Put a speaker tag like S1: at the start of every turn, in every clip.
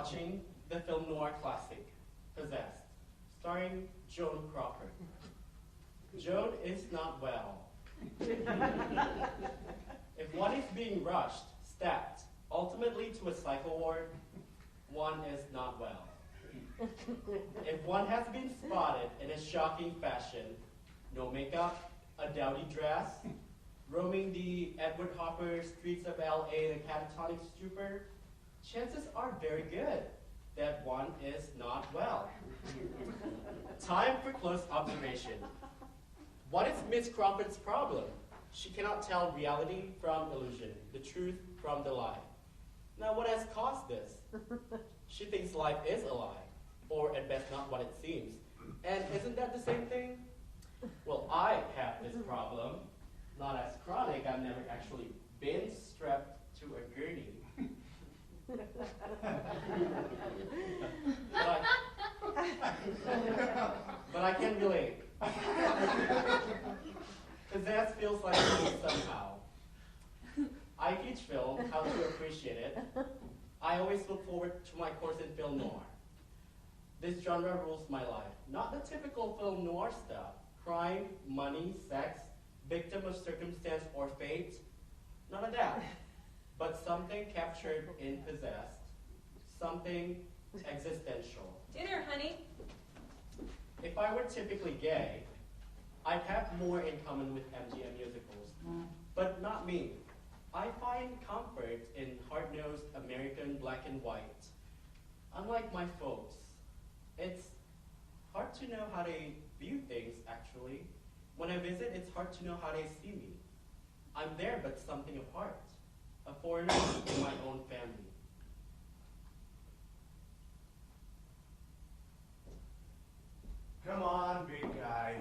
S1: watching the film noir classic, Possessed, starring Joan Crawford. Joan is not well. If one is being rushed, stabbed, ultimately to a psycho ward, one is not well. If one has been spotted in a shocking fashion, no makeup, a dowdy dress, roaming the Edward Hopper streets of LA in a catatonic stupor, chances are very good that one is not well. Time for close observation. What is Miss Crawford's problem? She cannot tell reality from illusion, the truth from the lie. Now, what has caused this? She thinks life is a lie, or at best not what it seems. And isn't that the same thing? Well, I have this problem. Not as chronic, I've never actually been strapped to a gurney. but I can relate. Possessed feels like me somehow. I teach film, how to appreciate it. I always look forward to my course in film noir. This genre rules my life. Not the typical film noir stuff. Crime, money, sex, victim of circumstance or fate. None of that. But something captured in Possessed. Something existential.
S2: Dinner, honey.
S1: If I were typically gay, I'd have more in common with MGM musicals. But not me. I find comfort in hard-nosed American black and white. Unlike my folks, it's hard to know how they view things, actually. When I visit, it's hard to know how they see me. I'm there, but something apart. A foreigner in my own family.
S3: Come on, big guy.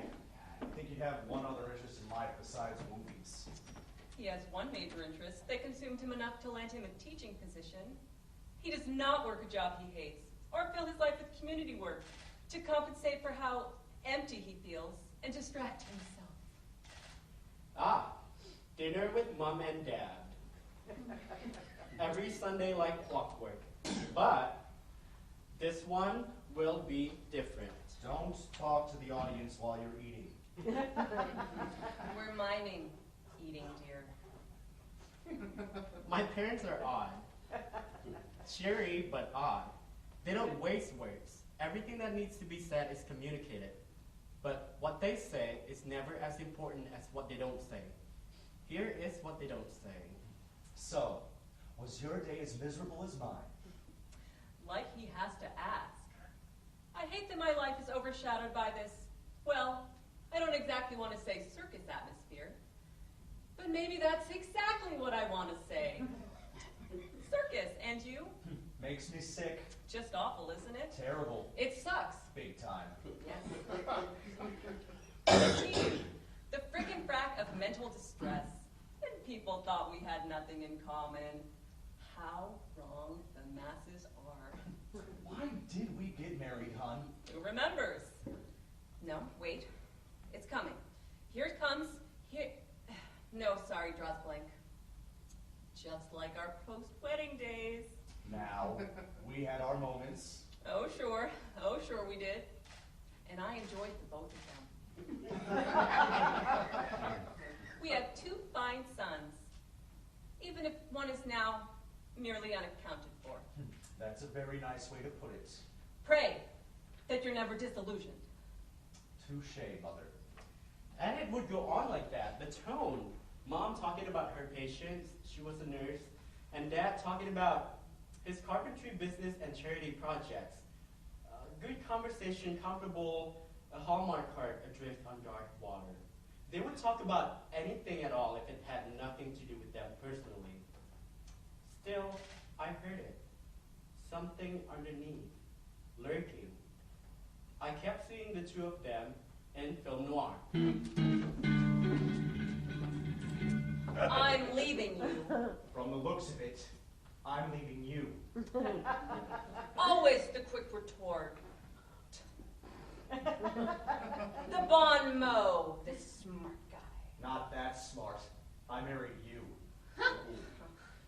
S3: I think you have one other interest in life besides movies.
S2: He has one major interest that consumed him enough to land him a teaching position. He does not work a job he hates, or fill his life with community work to compensate for how empty he feels and distract himself.
S1: Ah, dinner with mom and dad. Every Sunday like clockwork. But this one will be different.
S3: Don't talk to the audience while you're eating.
S2: We're miming eating, dear.
S1: My parents are odd. Cheery, but odd. They don't waste words. Everything that needs to be said is communicated. But what they say is never as important as what they don't say. Here is what they don't say.
S3: So, was your day as miserable as mine?
S2: Like he has to ask. I hate that my life is overshadowed by this, well, I don't exactly want to say circus atmosphere, but maybe that's exactly what I want to say. Circus, and you?
S3: Makes me sick.
S2: Just awful, isn't it?
S3: Terrible.
S2: It sucks.
S3: Big time.
S2: Yes. The frickin' frack of mental distress. And people thought we had nothing in common. How wrong the masses are.
S3: Why did we get married, hon?
S2: Who remembers? No, wait. It's coming. Here it comes. Here. No, sorry, draws blank. Just like our post-wedding days.
S3: Now, we had our moments.
S2: Oh, sure. Oh, sure we did. And I enjoyed the both of them. We have 2 fine sons, even if one is now merely unaccounted for.
S3: That's a very nice way to put it.
S2: Pray that you're never disillusioned.
S3: Touché, mother.
S1: And it would go on like that. The tone. Mom talking about her patients, she was a nurse, and Dad talking about his carpentry business and charity projects. Good conversation, comfortable, a Hallmark card adrift on dark water. They would talk about anything at all if it had nothing to do with them personally. Still, I heard it. Something underneath, lurking. I kept seeing the two of them in film noir.
S2: I'm leaving you.
S3: From the looks of it, I'm leaving you.
S2: Always the quick retort. The bon mot, the smart guy.
S3: Not that smart. I married you.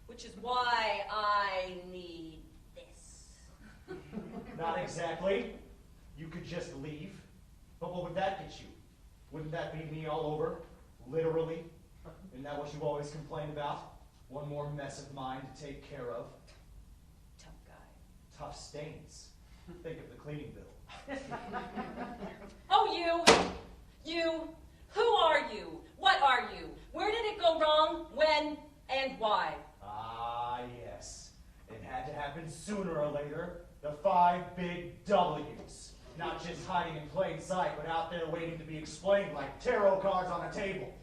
S2: Which is why I need this.
S3: Exactly. You could just leave. But what would that get you? Wouldn't that be me all over? Literally? Isn't that what you always complain about? One more mess of mine to take care of.
S2: Tough guy.
S3: Tough stains. Think of the cleaning bill.
S2: Oh, you. Who are you? What are you? Where did it go wrong? When? And why?
S3: Ah, yes. It had to happen sooner or later. The 5 big W's. Not just hiding in plain sight, but out there waiting to be explained like tarot cards on a table.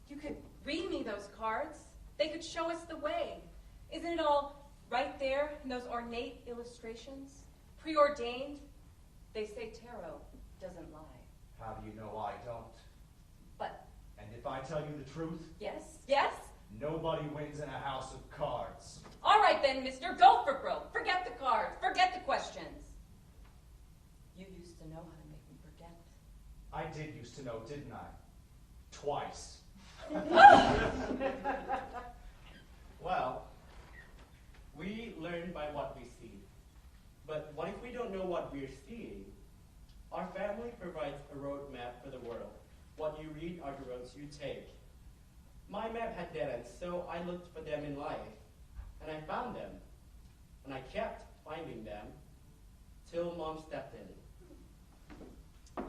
S2: You could read me those cards. They could show us the way. Isn't it all right there in those ornate illustrations? Preordained? They say tarot doesn't lie.
S3: How do you know I don't?
S2: But...
S3: And if I tell you the truth?
S2: Yes?
S3: Nobody wins in a house of cards.
S2: All right then, mister, go for broke. Forget the cards. Forget the questions. You used to know how to make me forget.
S3: I did used to know, didn't I? Twice.
S1: Well, we learn by what we see. But what if we don't know what we're seeing? Our family provides a roadmap for the world. What you read are the roads you take. My map had dead ends, so I looked for them in life. And I found them. And I kept finding them till Mom stepped in.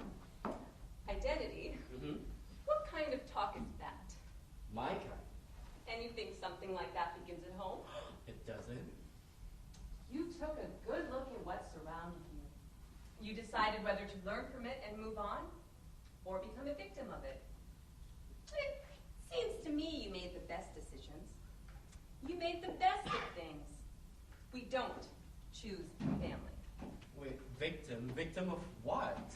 S2: Identity?
S1: Mm-hmm.
S2: What kind of talk is that?
S1: My kind.
S2: And you think something like that begins at home?
S1: It doesn't.
S2: You took a good look at what surrounded you. You decided whether to learn from it and move on, or become a victim of it. It seems to me you made the best decisions. You made the best of things. We don't choose family.
S1: Wait, victim? Victim of what?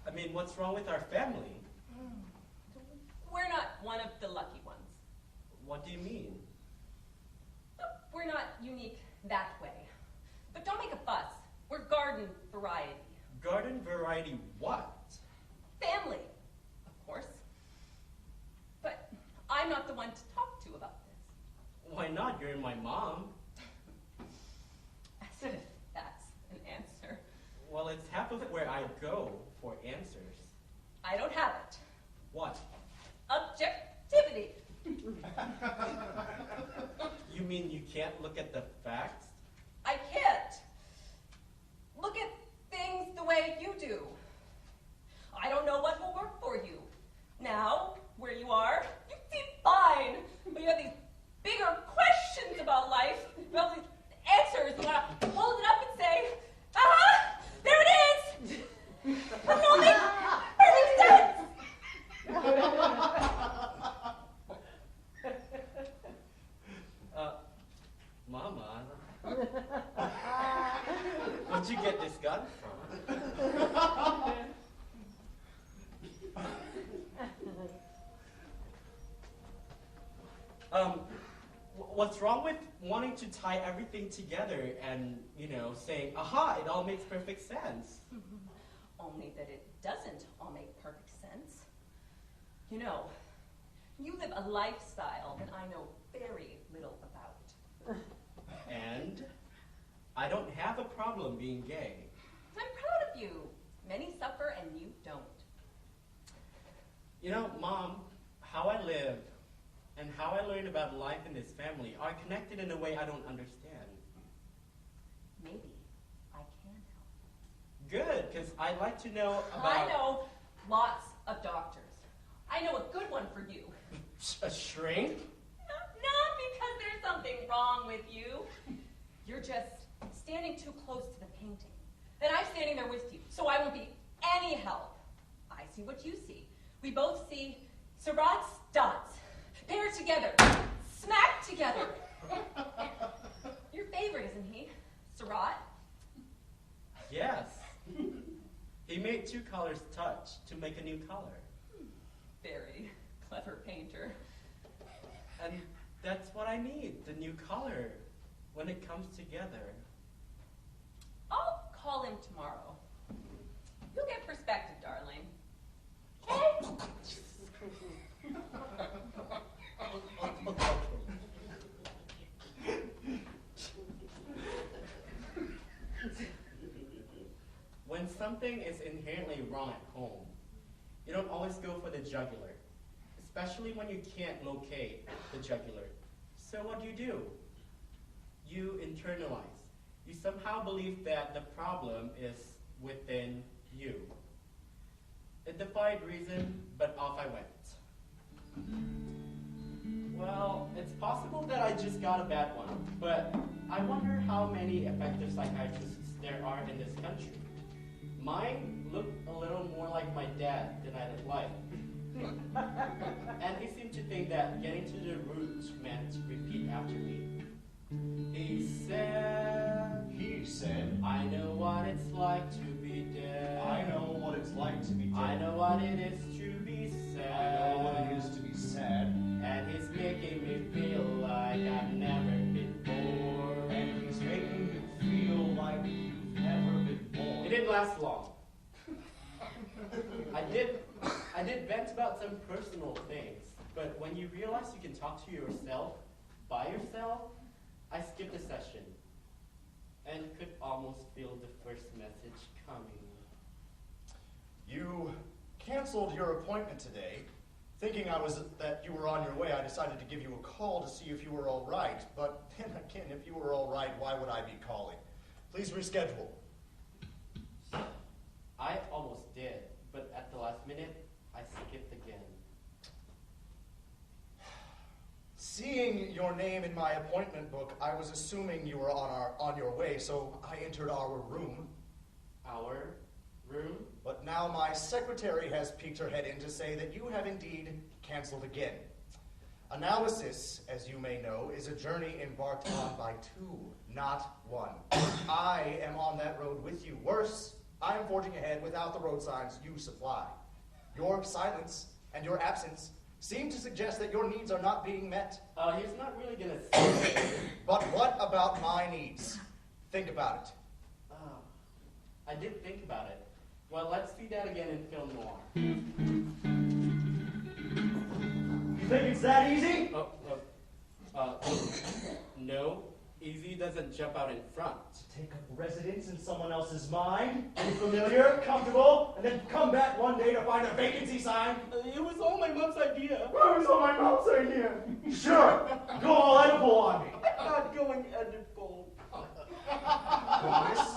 S1: I mean, what's wrong with our family?
S2: We're not one of the lucky ones.
S1: What do you mean?
S2: We're not unique that way. But don't make a fuss. We're garden variety.
S1: Garden variety what?
S2: Family, of course. But I'm not the one to talk to about this.
S1: Why not? You're my mom.
S2: As if that's an answer.
S1: Well, it's half of where I go for answers.
S2: I don't have it.
S1: What?
S2: Objectivity.
S1: You mean you can't look at the facts?
S2: I can't. Look at things the way you do. I don't know what will work for you. Now, where you are, you seem fine. But you have these bigger questions about life. You have these answers. You want to hold it up and say, aha, there it is. But it all makes perfect sense.
S1: Mama, where'd you get this gun from? What's wrong with wanting to tie everything together and, saying, aha, it all makes perfect sense?
S2: Only that it doesn't all make perfect sense. You know, you live a lifestyle that I know very little about.
S1: And I don't have a problem being gay.
S2: I'm proud of you. Many suffer and you don't.
S1: Mom, how I live and how I learned about life in this family are connected in a way I don't understand.
S2: Maybe I can help.
S1: Good, because I'd like to know about...
S2: I know lots of doctors. I know a good one for you.
S1: A shrink?
S2: Not because there's something wrong with you. You're just standing too close to the painting. And I'm standing there with you, so I won't be any help. I see what you see. We both see Surratt's dots, paired together, smacked together. Your favorite, isn't he? Surratt?
S1: Yes. He made two colors touch to make a new color.
S2: Very clever painter.
S1: And that's what I need, the new color, when it comes together.
S2: I'll call him tomorrow. You'll get perspective, darling. Okay?
S1: something is inherently wrong at home, you don't always go for the jugular, especially when you can't locate the jugular. So what do? You internalize. You somehow believe that the problem is within you. It defied reason, but off I went. Well, it's possible that I just got a bad one, but I wonder how many effective psychiatrists there are in this country. Mine looked a little more like my dad than I'd like. And he seemed to think that getting to the root meant repeat after me. He said, I know what it's like to be dead.
S3: I know what it's like to be dead.
S1: I know what it is to be sad.
S3: I know what it is to be sad.
S1: And he's making me feel like I've never been born.
S3: And he's making you feel like you've never been born.
S1: It didn't last long. I did vent about some personal things, but when you realize you can talk to yourself by yourself, I skipped a session and could almost feel the first message coming.
S4: You canceled your appointment today. Thinking that you were on your way, I decided to give you a call to see if you were all right. But then again, if you were all right, why would I be calling? Please reschedule.
S1: I almost did, but at the last minute, I skipped again.
S4: Seeing your name in my appointment book, I was assuming you were on your way, so I entered our room.
S1: Our room?
S4: But now my secretary has peeked her head in to say that you have indeed canceled again. Analysis, as you may know, is a journey embarked on by two, not one. I am on that road with you. Worse, I am forging ahead without the road signs you supply. Your silence and your absence seem to suggest that your needs are not being met.
S1: He's not really gonna say it.
S4: But what about my needs? Think about it.
S1: I did think about it. Well, let's see that again in film noir.
S3: You think it's that easy?
S1: No. Easy doesn't jump out in front.
S3: Take up residence in someone else's mind, be familiar, comfortable, and then come back one day to find a vacancy sign.
S1: It was all my mom's idea.
S3: It was all my mom's idea. Sure, go all edible on me.
S1: I'm not going edible.
S3: Promise?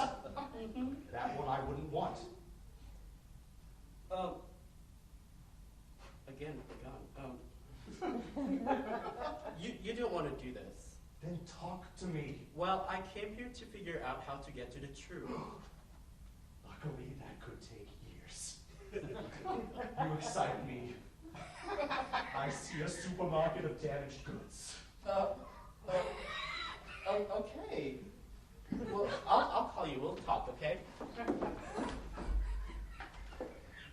S3: That one I wouldn't want.
S1: Again, you don't want to do this.
S3: Then talk to me.
S1: Well, I came here to figure out how to get to the truth.
S3: Luckily, that could take years. You excite me. I see a supermarket of damaged goods.
S1: Okay. Well, I'll call you. We'll talk, okay?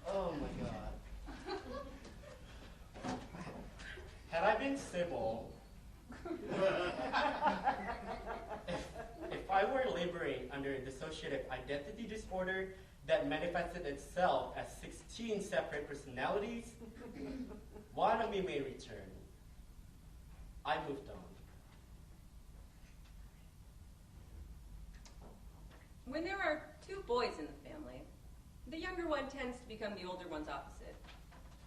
S1: Oh my God. Had I been civil, if I were laboring under a dissociative identity disorder that manifested itself as 16 separate personalities, one of me may return. I moved on.
S2: When there are two boys in the family, the younger one tends to become the older one's opposite.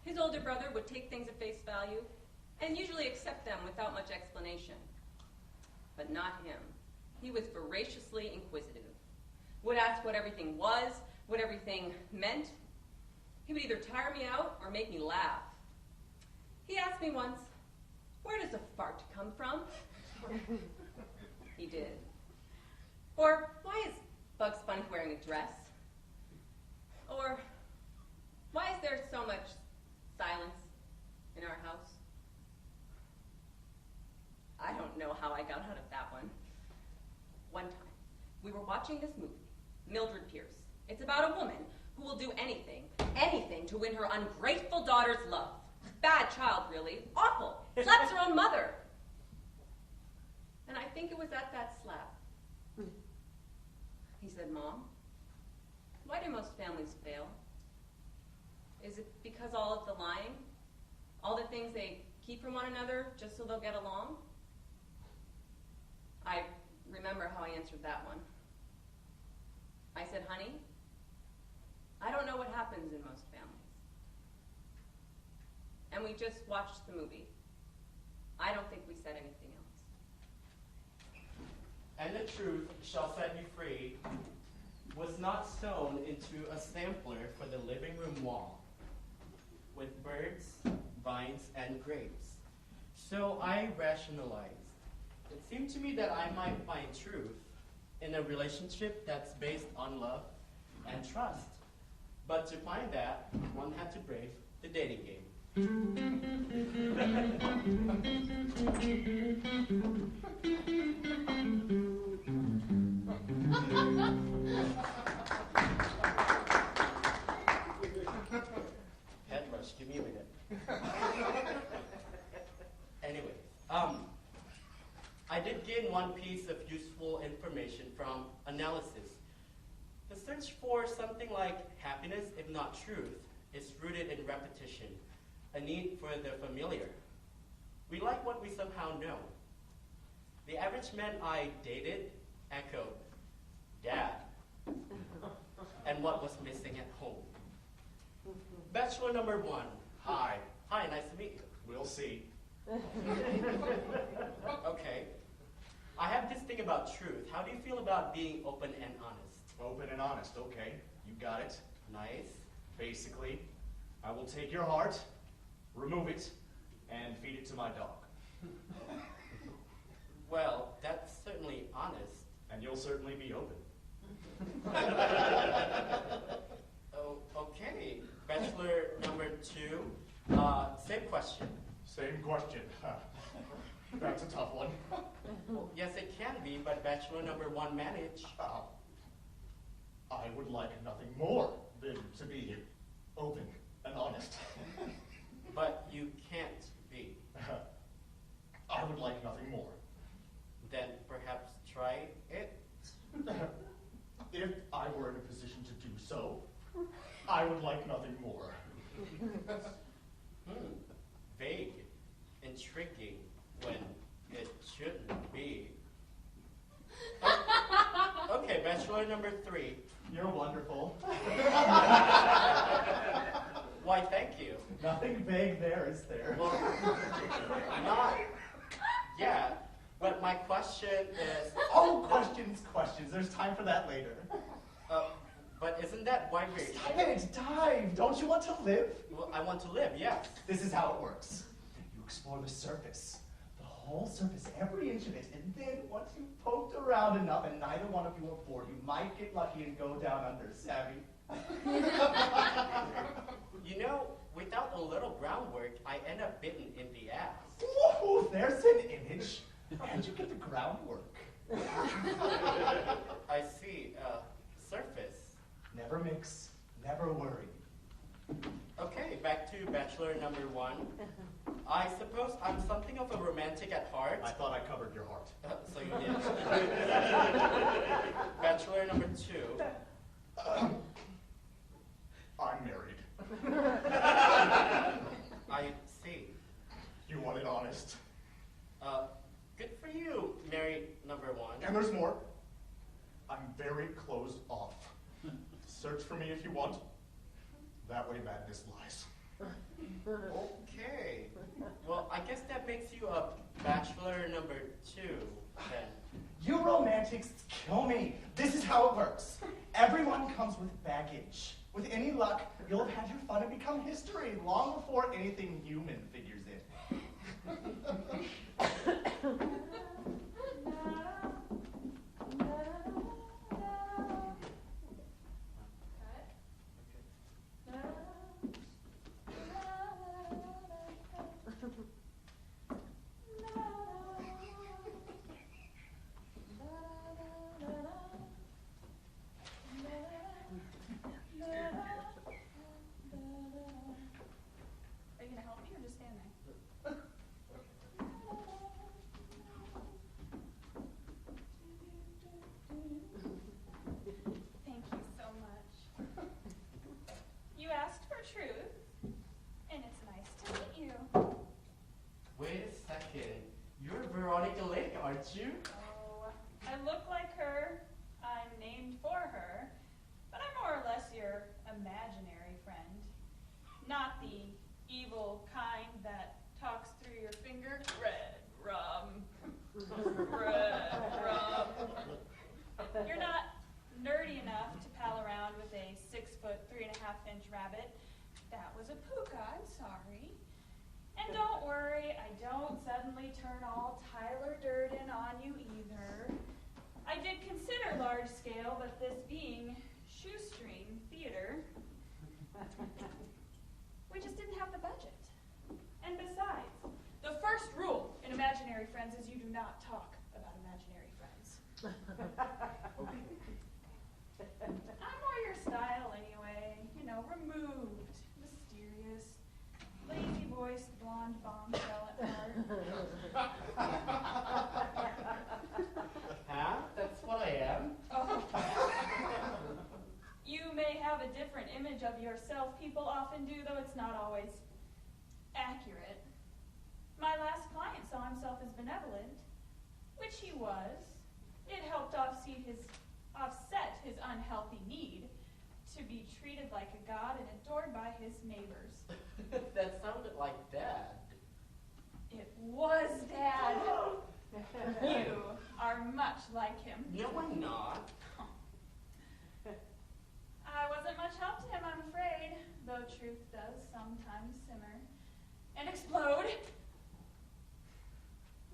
S2: His older brother would take things at face value and usually accept them without much explanation. But not him. He was voraciously inquisitive, would ask what everything was, what everything meant. He would either tire me out or make me laugh. He asked me once, "Where does a fart come from?" He did. Or, "Why is Bugs Bunny wearing a dress?" Or, "Why is there so much silence in our house?" I don't know how I got out of that one. One time, we were watching this movie, Mildred Pierce. It's about a woman who will do anything to win her ungrateful daughter's love. Bad child, really. Awful. Slaps her own mother. And I think it was at that slap. He said, "Mom, why do most families fail? Is it because all of the lying? All the things they keep from one another just so they'll get along?" I remember how I answered that one. I said, "Honey, I don't know what happens in most families. And we just watched the movie. I don't think we said anything else.
S1: And the truth shall set you free was not sewn into a sampler for the living room wall with birds, vines, and grapes. So I rationalized. It seemed to me that I might find truth in a relationship that's based on love and trust. But to find that, one had to brave the dating game. Head rush, give me a minute. Anyway, I did gain one piece of useful information from analysis. The search for something like happiness, if not truth, is rooted in repetition, a need for the familiar. We like what we somehow know. The average man I dated echoed, Dad, and what was missing at home. Bachelor number 1.
S4: Hi.
S1: Hi, nice to meet you.
S4: We'll see.
S1: Okay. I have this thing about truth. How do you feel about being open and honest?
S4: Open and honest, okay. You got it.
S1: Nice.
S4: Basically, I will take your heart, remove it, and feed it to my dog.
S1: Well, that's certainly honest.
S4: And you'll certainly be open.
S1: Oh, okay. Bachelor number 2. Same question.
S4: Same question. That's a tough one.
S1: Well, yes, it can be, but bachelor number 1 managed.
S4: I would like nothing more than to be open and honest.
S1: But you can't be.
S4: I would like nothing more.
S1: Then perhaps try it?
S4: If I were in a position to do so, I would like nothing more.
S1: Vague, intriguing, when it shouldn't be. Okay, bachelor number 3.
S4: You're wonderful.
S1: Why, thank you.
S4: Nothing vague there, is there?
S1: Well, not yet, but my question is...
S4: Oh, questions. There's time for that later.
S1: But isn't that why we're here?
S4: Dive it, dive. Don't you want to live?
S1: Well, I want to live, yes.
S4: This is how it works. You explore the surface. The whole surface, every inch of it, and then once you've poked around enough and neither one of you are bored, you might get lucky and go down under, savvy?
S1: You know, without a little groundwork, I end up bitten in the ass.
S4: Whoa, there's an image. How'd you get the groundwork?
S1: I see. Surface.
S4: Never mix, never worry.
S1: Okay, back to bachelor number 1. I suppose I'm something of a romantic at heart.
S4: I thought I covered your heart.
S1: So you did. Bachelor number 2.
S4: I'm married.
S1: I see.
S4: You want it honest.
S1: Good for you, married number 1.
S4: And there's more. I'm very closed off. Search for me if you want. That way madness lies.
S1: Okay. Well, I guess that makes you a bachelor number 2, then.
S4: You romantics kill me. This is how it works. Everyone comes with baggage. With any luck, you'll have had your fun and become history long before anything human figures in.
S5: Are you going to help me or just stand there? evil kind that talks through your finger. Red rum. Red rum. You're not nerdy enough to pal around with a 6-foot, 3.5-inch rabbit. That was a puka, I'm sorry. And don't worry, I don't suddenly turn all Tyler Durden on you either. I did consider large scale, but this being shoestring theater, we just didn't have the budget. And besides, the first rule in Imaginary Friends is you do not talk about imaginary friends. I'm more your style anyway. You know, removed, mysterious, lazy-voiced, blonde bombshell at heart.
S1: Huh? That's what I am.
S5: Oh. You may have a different image of yourself. People often do, though it's not always accurate. My last client saw himself as benevolent, which he was. It helped offset his unhealthy need to be treated like a god and adored by his neighbors.
S1: That sounded like Dad.
S5: It was Dad. You are much like him.
S1: No, I'm not.
S5: I wasn't much help to him, I'm afraid, though truth does sometimes simmer and explode.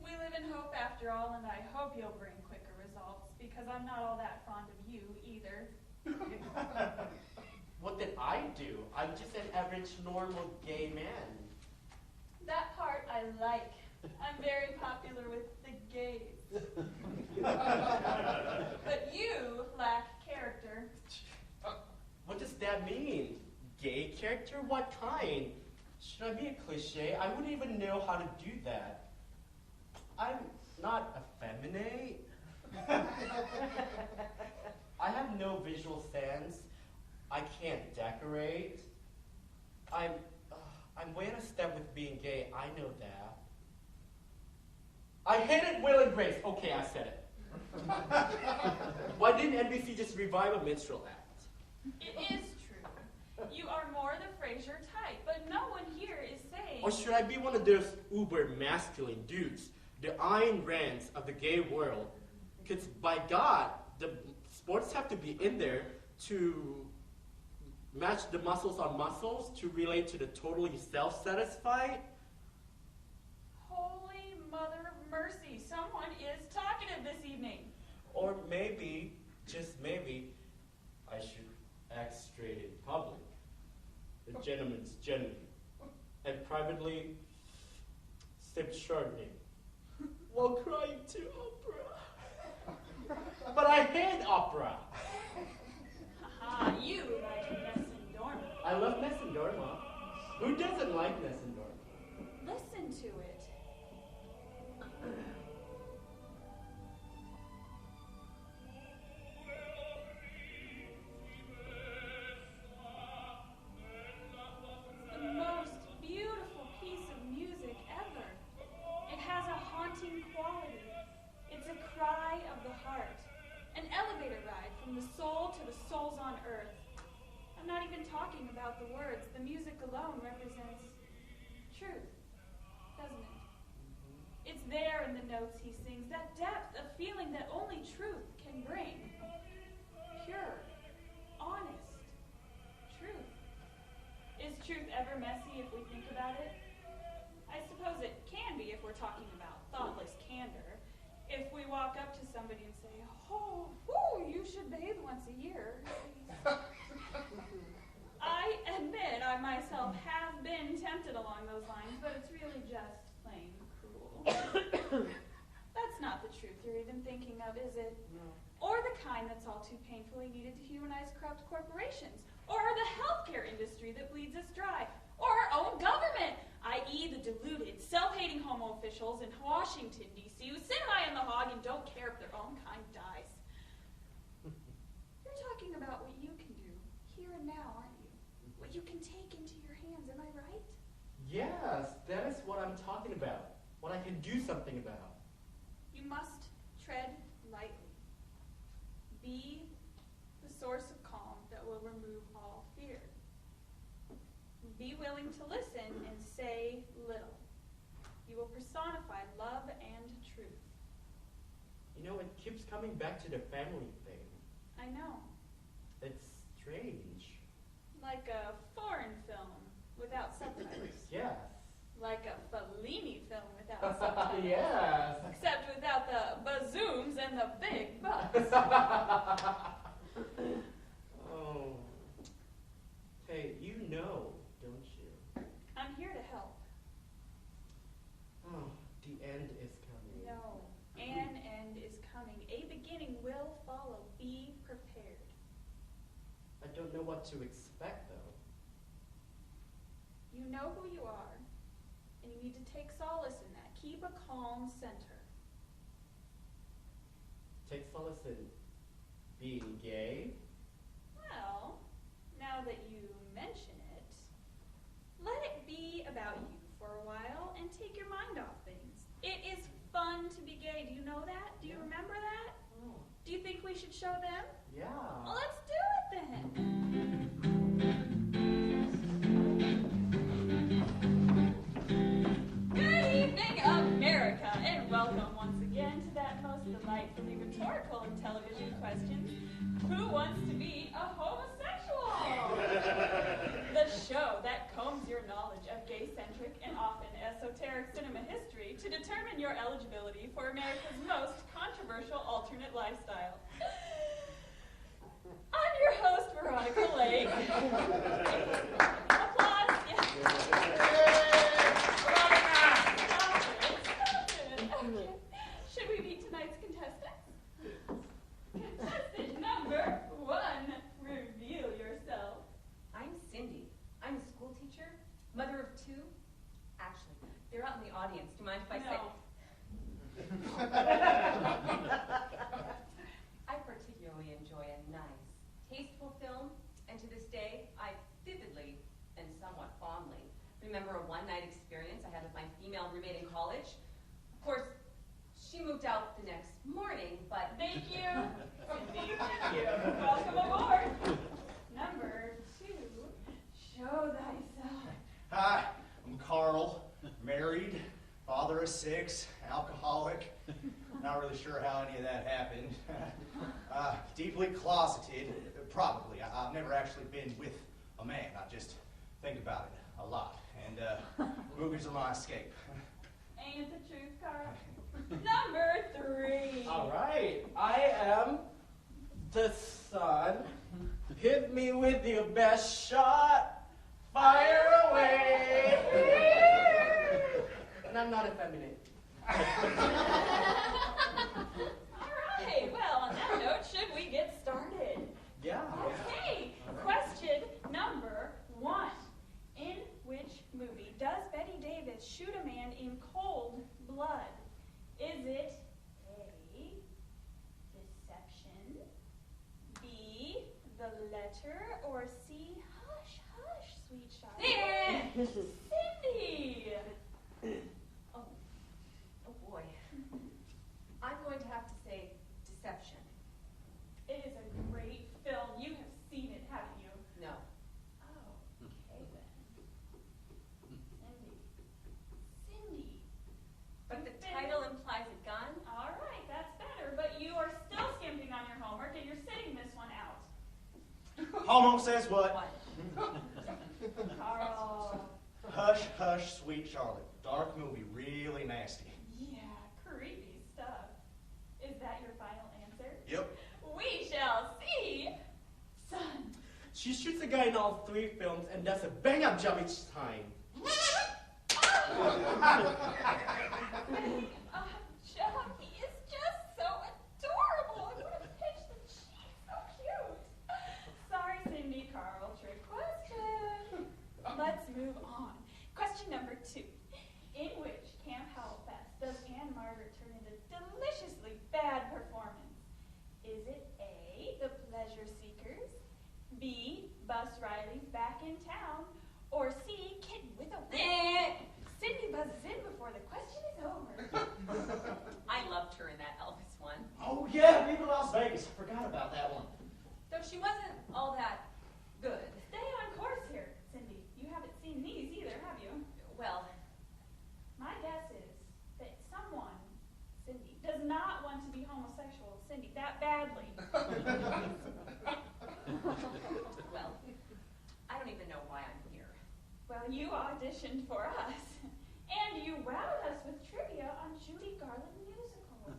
S5: We live in hope after all, and I hope you'll bring quicker results, because I'm not all that fond of you either.
S1: What did I do? I'm just an average, normal gay man.
S5: That part I like. I'm very popular with the gays. But you lack character.
S1: What does that mean? Gay character? What kind? Should I be a cliche? I wouldn't even know how to do that. I'm not effeminate. I have no visual sense. I can't decorate. I'm way out of step with being gay. I know that. I hated Will and Grace. Okay, I said it. Why didn't NBC just revive a minstrel act?
S5: It is true. You are more the Frasier type, but no one here is saying...
S1: Or should I be one of those uber masculine dudes, the Ayn Rands of the gay world? Because by God, the sports have to be in there to match the muscles on muscles, to relate to the totally self-satisfied.
S5: Holy Mother of Mercy, someone is talkative this evening.
S1: Or maybe, just maybe, I should act straight in public. The gentleman's gentleman. And privately sip Chardonnay while crying to opera. But I hate opera.
S5: Haha, you like Nessun Dorma.
S1: I love Nessun Dorma. Who doesn't like Nessun Dorma?
S5: Listen to it. The most beautiful piece of music ever. It has a haunting quality. It's a cry of the heart. An elevator ride from the soul to the souls on earth. I'm not even talking about the words. The music alone represents truth, doesn't it? It's there in the notes he sings, that depth of feeling that only truth can bring. Pure, honest, truth. Is truth ever messy if we think about it? I suppose it can be if we're talking about thoughtless candor. If we walk up to somebody and say, oh, whoo, you should bathe once a year. I admit I myself have been tempted along those lines, but it's really just plain cruel. That's not the truth you're even thinking of, is it?
S1: No.
S5: Or the kind that's all too painfully needed to humanize corrupt corporations. Or the healthcare industry that bleeds us dry. Or our own government, i.e. the deluded, self-hating homo officials in Washington, D.C. who sit high in the hog and don't care if their own kind dies. You're talking about what you can do here and now, aren't you? What you can take into your hands, am I right?
S1: Yes, that is what I'm talking about. What I can do something about.
S5: You must tread lightly. Be the source of calm that will remove all fear. Be willing to listen and say little. You will personify love and truth.
S1: You know, it keeps coming back to the family thing.
S5: I know.
S1: It's strange.
S5: Like a foreign film without subtitles.
S1: Yes.
S5: Like a Fellini film without subtitles.
S1: Yes.
S5: Except without the bazooms and the big bucks.
S1: Oh. Hey, you know, don't you?
S5: I'm here to help.
S1: Oh, the end is coming.
S5: No, an end is coming. A beginning will follow. Be prepared.
S1: I don't know what to expect, though.
S5: You know who you are, and you need to take solace in that. Keep a calm center.
S1: Take solace in being gay?
S5: Well, now that you mention it, let it be about you for a while and take your mind off things. It is fun to be gay. Do you know that? Do you remember that?
S1: Oh.
S5: Do you think we should show them?
S1: Yeah.
S5: Well, let's do it then. Good evening, America, and welcome once again to that most delightfully rhetorical of television questions. Who wants to be a homosexual? The show that combs your knowledge of gay-centric and often esoteric cinema history to determine your eligibility for America's most controversial alternate lifestyle. I'm your host, Veronica Lake. Applause. Yes. Stop it. Okay. Should we meet tonight's contestants? Contestant number 1, reveal yourself.
S2: I'm Cindy. I'm a school teacher, mother of 2. Actually, they're out in the audience. Do you mind if I say? I particularly enjoy a nice, tasteful film, and to this day, I vividly and somewhat fondly remember a one-night experience I had with my female roommate in college. Of course, she moved out the next morning, but...
S5: Thank you, Cindy. Thank you. Welcome aboard. Number 2, show thyself.
S4: Hi, I'm Carl, married, father of 6, alcoholic. Not really sure how any of that happened. Deeply closeted, probably. I've never actually been with a man. I just think about it a lot. And movies are my escape.
S5: Ain't the truth, Carl? Number 3.
S1: All right. I am the sun. Hit me with your best shot. Fire away. And I'm not effeminate.
S5: All right. Well, on that note, should we get started?
S1: Yeah.
S5: Okay. Question number 1. In which movie does Betty Davis shoot a man in cold blood? Is it A, Deception, B, The Letter, or C, Hush, Hush, Sweet Child? Cindy!
S2: Oh boy. I'm going to have to say Deception.
S5: It is a great film. You have seen it, haven't you?
S2: No.
S5: Oh, okay then. Cindy.
S2: But the title implies a gun?
S5: All right, that's better, but you are still skimping on your homework and you're sitting this one out.
S4: Homo says what?
S5: Carl.
S4: Hush, hush, sweet Charlotte. Dark movie, really nasty.
S5: Yeah, creepy stuff. Is that your final answer?
S4: Yep.
S5: We shall see. Son.
S1: She shoots a guy in all 3 films and does a bang-up job each time.
S5: Joe, he is just so adorable. What a pitch that she's so cute. Sorry, Cindy. Carl, trick question. Let's move on. Question number 2. In which Camp Howlfest does Ann-Margret turn into deliciously bad performance? Is it A, The Pleasure Seekers, B, Bus Riley's Back in Town, or C, Kitten with a Whip? Cindy buzzes in before the question is over.
S2: I loved her in that Elvis one.
S3: Oh, yeah, Viva Las Vegas. I forgot about that one.
S2: Though she wasn't all that good.
S5: Stay on course here, Cindy. You haven't seen when you auditioned for us. And you wowed us with trivia on Judy Garland musicals.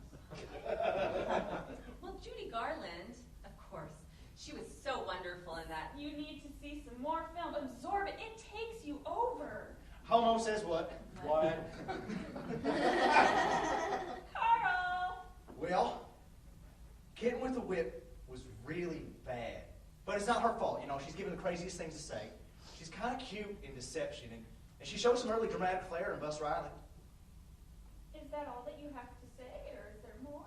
S2: Well, Judy Garland, of course, she was so wonderful in that.
S5: You need to see some more film. Absorb it. It takes you over.
S4: Homo says what?
S1: What?
S5: Carl!
S4: Well, Kitten with the Whip was really bad. But it's not her fault, you know. She's given the craziest things to say. She's kind of cute in Deception, and she showed some early dramatic flair in Bus Riley.
S5: Is that all that you have to say, or is there more?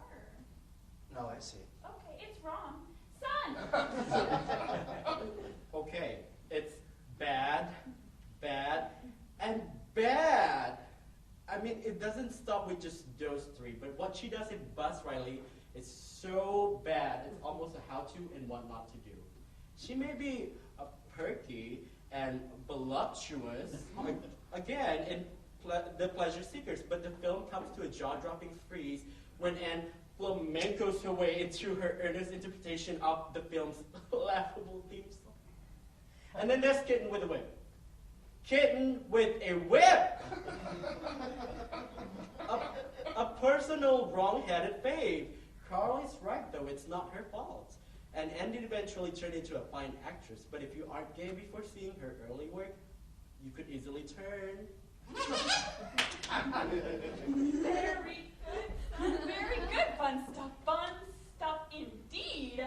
S4: No, that's it.
S5: Okay, it's wrong. Son!
S1: Okay, it's bad, bad, and bad. I mean, it doesn't stop with just those three, but what she does in Bus Riley is so bad, it's almost a how-to and what not to do. She may be perky and voluptuous, again, in The Pleasure Seekers, but the film comes to a jaw-dropping freeze when Anne flamencos her way into her earnest interpretation of the film's laughable theme song. And then there's Kitten with a Whip. Kitten with a Whip! a personal wrong-headed fave. Carl is right, though. It's not her fault. And Anne did eventually turn into a fine actress, but if you aren't gay before seeing her early work, you could easily turn.
S5: Very good, son. Very good. Fun stuff. Fun stuff indeed.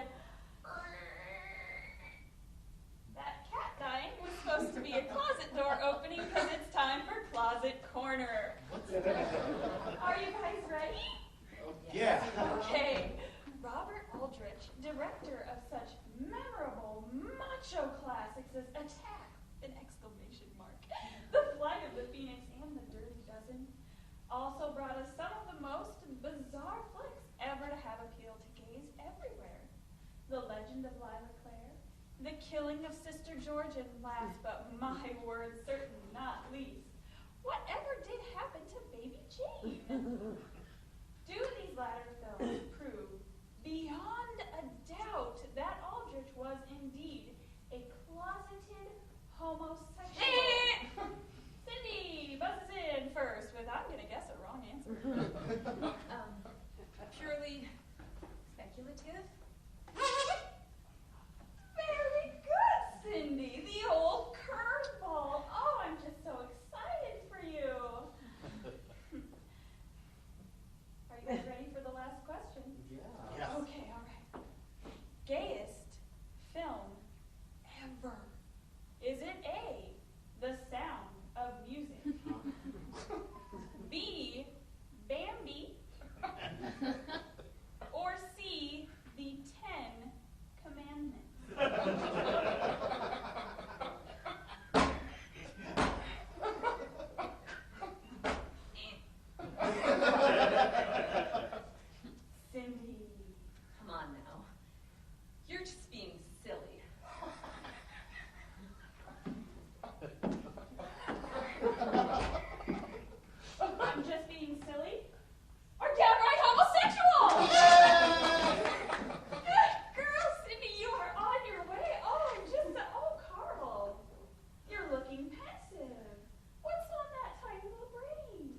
S5: That cat dying was supposed to be a closet door opening because it's time for Closet Corner. Are you guys ready?
S4: Yeah.
S5: Okay. Robert Aldrich, director of such memorable macho classics as Attack, an exclamation mark, The Flight of the Phoenix, and The Dirty Dozen, also brought us some of the most bizarre flicks ever to have appealed to gays everywhere. The Legend of Lila Clare, The Killing of Sister George, and last but my word, certainly not least, whatever did happen to Baby Jane? Do these latter films prove beyond a doubt that Aldrich was indeed a closeted homosexual? Cindy buzzes in first with, I'm going to guess a wrong answer.
S2: Purely speculative?
S5: Very good, Cindy. The old curveball. Oh, I'm just so excited for you. Are you guys ready for the last question?
S1: Yeah.
S5: Okay, all right. Gayest film ever. Is it A, The Sound of Music? B, Bambi? Or C, The 10 Commandments? Cindy.
S2: Come on now. You're just being silly.
S5: I'm just being silly? Or downright homosexual? Good girl, Cindy, you are on your way. Oh, Carl, you're looking pensive. What's on that tiny little brain?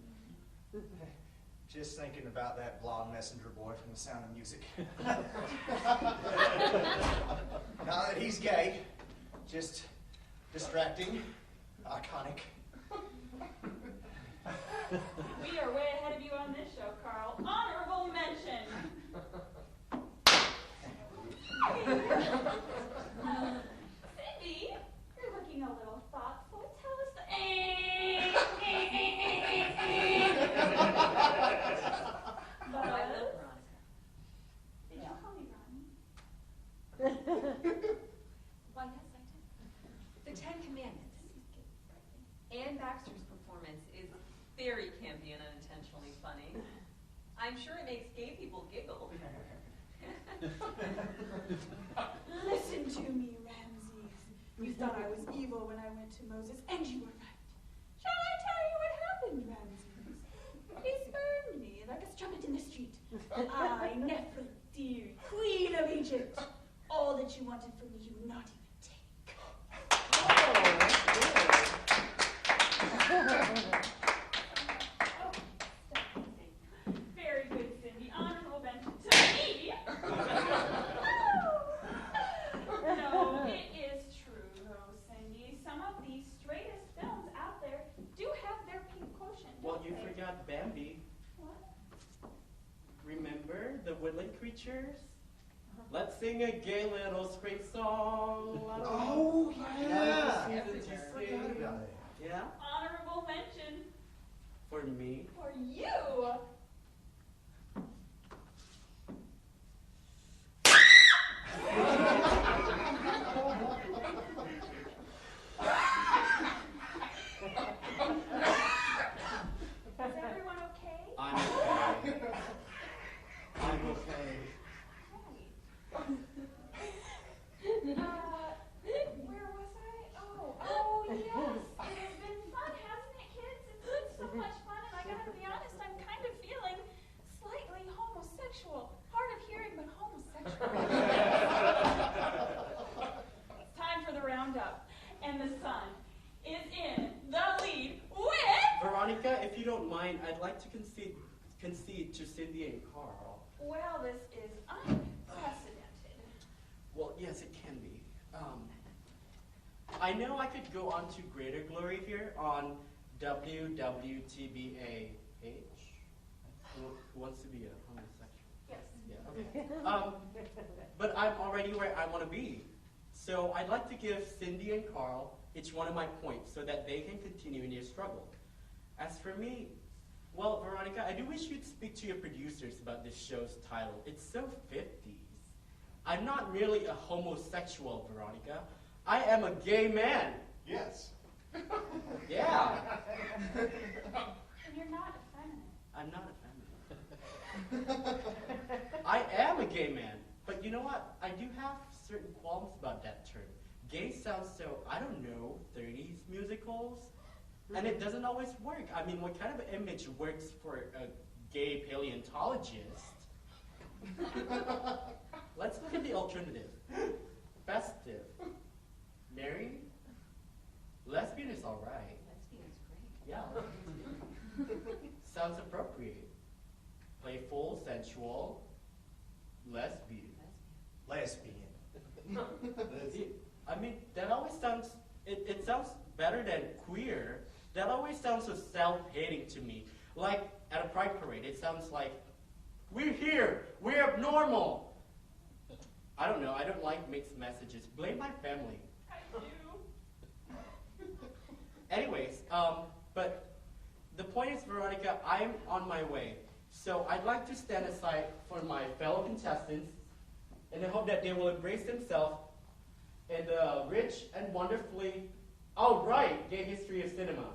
S4: Just thinking about that blonde messenger boy from The Sound of Music. Now that he's gay, just distracting, iconic.
S5: We are way ahead of you on this show, Carl. Honorable mention. Cindy, you're looking a little thoughtful. Tell us the
S2: I love Veronica.
S5: Did you call me Ronnie?
S2: Why, yes, I did. The 10 Commandments. Anne Baxter's performance is very campy and unintentionally funny. I'm sure it makes gay people giggle.
S5: Listen to me, Ramses. You thought I was evil when I went to Moses, and you were right. Shall I tell you what happened, Ramses? He spurned me like a strumpet in the street. I, Nefertiti, queen of Egypt. All that you wanted from me, you would not even take.
S1: woodland creatures? Let's sing a gay little spring song.
S4: Oh, yeah.
S1: Season to sing. Yeah?
S5: Honorable mention
S1: For me.
S5: for you. Is everyone okay?
S1: I'm okay. I'm okay.
S5: Where was I? Oh, yes. It has been fun, hasn't it, kids? It's been so much fun, and I gotta be honest, I'm kind of feeling slightly homosexual. Hard of hearing, but homosexual. It's time for the roundup, and the sun is in the lead with...
S1: Veronica, if you don't mind, I'd like to concede to Cindy and Carl.
S5: Well, this is unprecedented.
S1: Well, yes, it can be. I know I could go on to greater glory here on WWTBAH. Who wants to be a homosexual?
S5: Yes.
S1: Yeah, okay. But I'm already where I want to be. So I'd like to give Cindy and Carl each one of my points so that they can continue in your struggle. As for me, well, Veronica, I do wish you'd speak to your producers about this show's title. It's so 50s. I'm not really a homosexual, Veronica. I am a gay man.
S4: Yes.
S1: Yeah.
S5: And you're not effeminate.
S1: I'm not effeminate. I am a gay man. But you know what? I do have certain qualms about that term. Gay sounds so, I don't know, 30s musicals? And it doesn't always work. I mean, what kind of image works for a gay paleontologist? Let's look at the alternative. Festive. Married? Lesbian is all right.
S2: Lesbian's great.
S1: Yeah. Sounds appropriate. Playful, sensual, lesbian.
S4: Lesbian.
S1: I mean, that always sounds, it sounds better than queer. That always sounds so self-hating to me. Like at a pride parade, it sounds like, we're here, we're abnormal. I don't know, I don't like mixed messages. Blame my family.
S5: I do.
S1: Anyways, but the point is, Veronica, I'm on my way. So I'd like to stand aside for my fellow contestants in the hope that they will embrace themselves in the rich and wonderfully, gay history of cinema.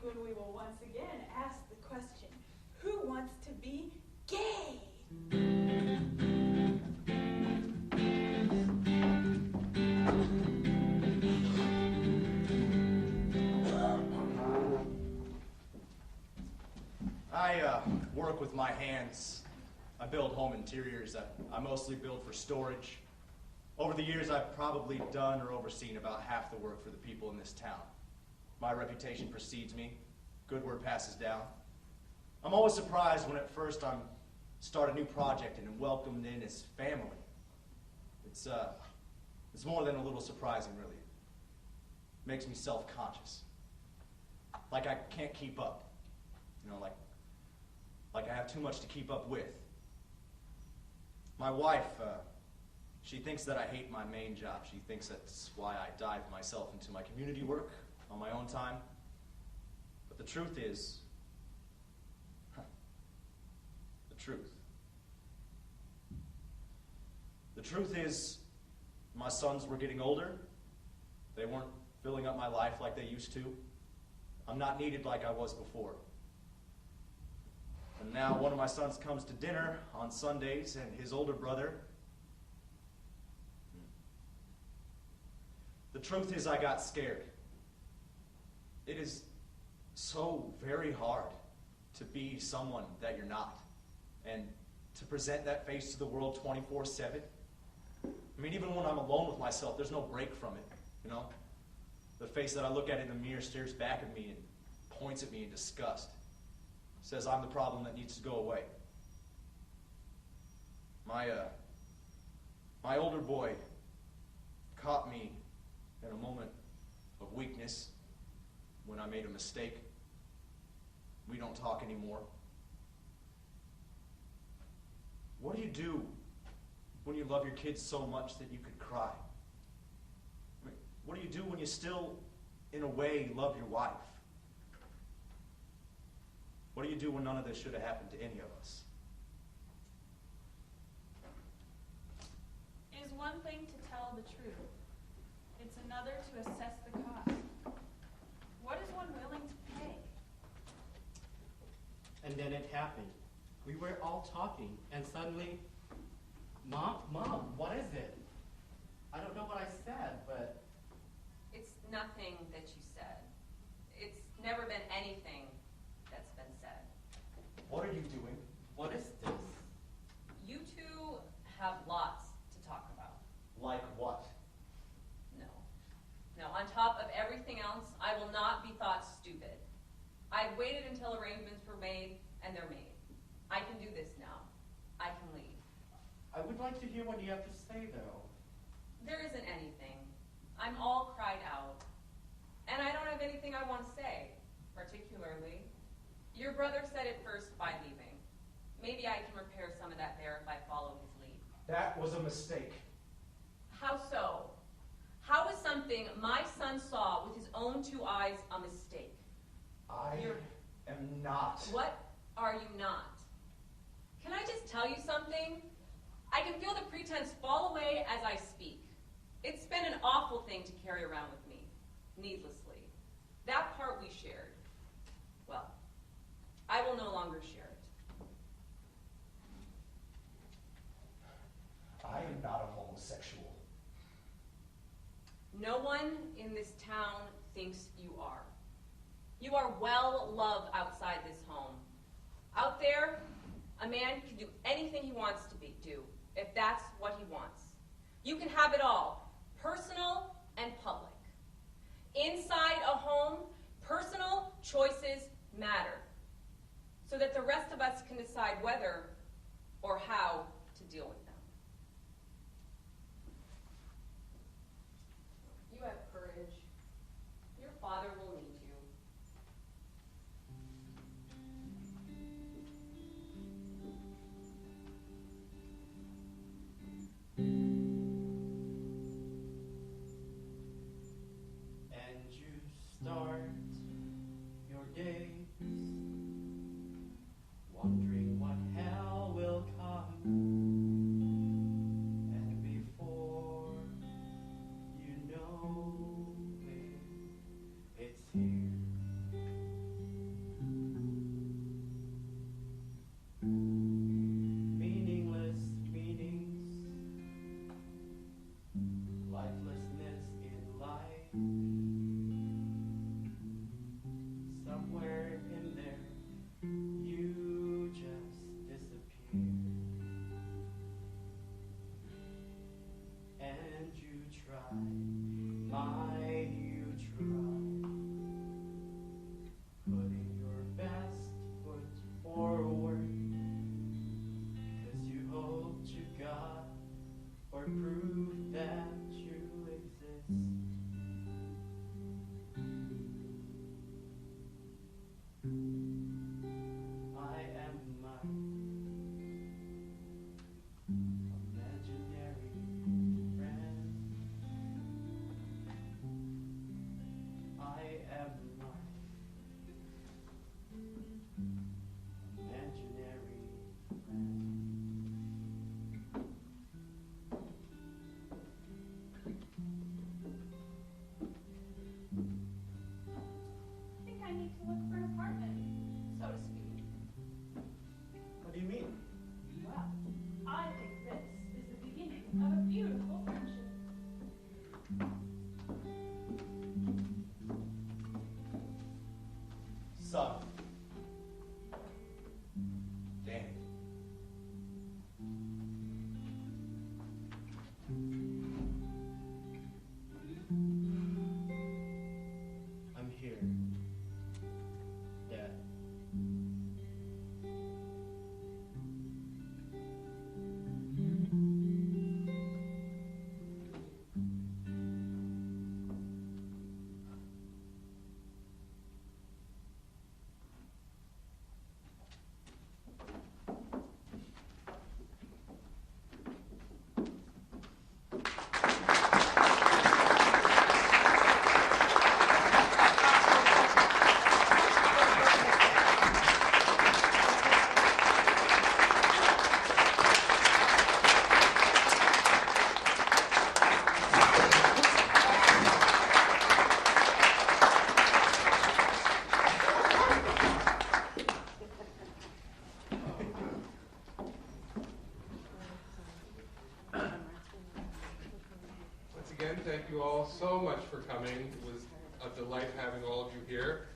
S5: When we will once again ask the question, who wants to be gay?
S4: I work with my hands. I build home interiors. I mostly build for storage. Over the years, I've probably done or overseen about half the work for the people in this town. My reputation precedes me. Good word passes down. I'm always surprised when at first I start a new project and am welcomed in as family. It's more than a little surprising, really. It makes me self-conscious. Like I can't keep up. You know, like I have too much to keep up with. My wife, she thinks that I hate my main job. She thinks that's why I dive myself into my community work on my own time. But the truth is, the truth is, my sons were getting older. They weren't filling up my life like they used to. I'm not needed like I was before. And now one of my sons comes to dinner on Sundays, and his older brother. The truth is, I got scared. It is so very hard
S3: to be someone that you're not, and to present that face to the world 24/7. I mean, even when I'm alone with myself, there's no break from it, you know? The face that I look at in the mirror stares back at me and points at me in disgust. Says I'm the problem that needs to go away. My older boy caught me in a moment of weakness when I made a mistake. We don't talk anymore. What do you do when you love your kids so much that you could cry? I mean, what do you do when you still, in a way, love your wife? What do you do when none of this should have happened to any of us?
S5: It is one thing to tell the truth. It's another to assess the cost. What is one willing to pay?
S1: And then it happened. We were all talking, and suddenly, Mom, what is it? I don't know what I said, but...
S2: It's nothing that you said. It's never been anything that's been said.
S3: What are you doing?
S1: What is this?
S2: You two have lots to talk about.
S3: Like what?
S2: No, on top of everything else, I will not be thought stupid. I've waited until arrangements were made, and they're made. I can do this now. I can leave.
S1: I would like to hear what you have to say, though.
S2: There isn't anything. I'm all cried out. And I don't have anything I want to say, particularly. Your brother said it first by leaving. Maybe I can repair some of that there if I follow his lead.
S3: That was a mistake.
S2: How so? How is something my son saw with his own two eyes a mistake?
S3: I am not.
S2: What are you not? Can I just tell you something? I can feel the pretense fall away as I speak. It's been an awful thing to carry around with me, needlessly. That part we shared. Well, I will no longer share it.
S3: I am not a homosexual.
S2: No one in this town thinks you are. You are well loved outside this home. Out there, a man can do anything he wants to do, if that's what he wants. You can have it all, personal and public. Inside a home, personal choices matter, so that the rest of us can decide whether or how to deal with them. You have courage. Your father will need you.
S1: And you start your days wondering what hell will come. And before you know it, it's here. Meaningless meanings, lifelessness in life. Somewhere in there, you just disappear. And you try, you try, putting your best foot forward, 'cause you hope to God or proof that you exist. I am my imaginary friend. I am my imaginary friend.
S5: I think I need to look for an apartment, so to speak.
S1: What do you mean?
S5: Well, I think this is the beginning of a beautiful friendship.
S3: Son,
S6: thank you all so much for coming. It was a delight having all of you here.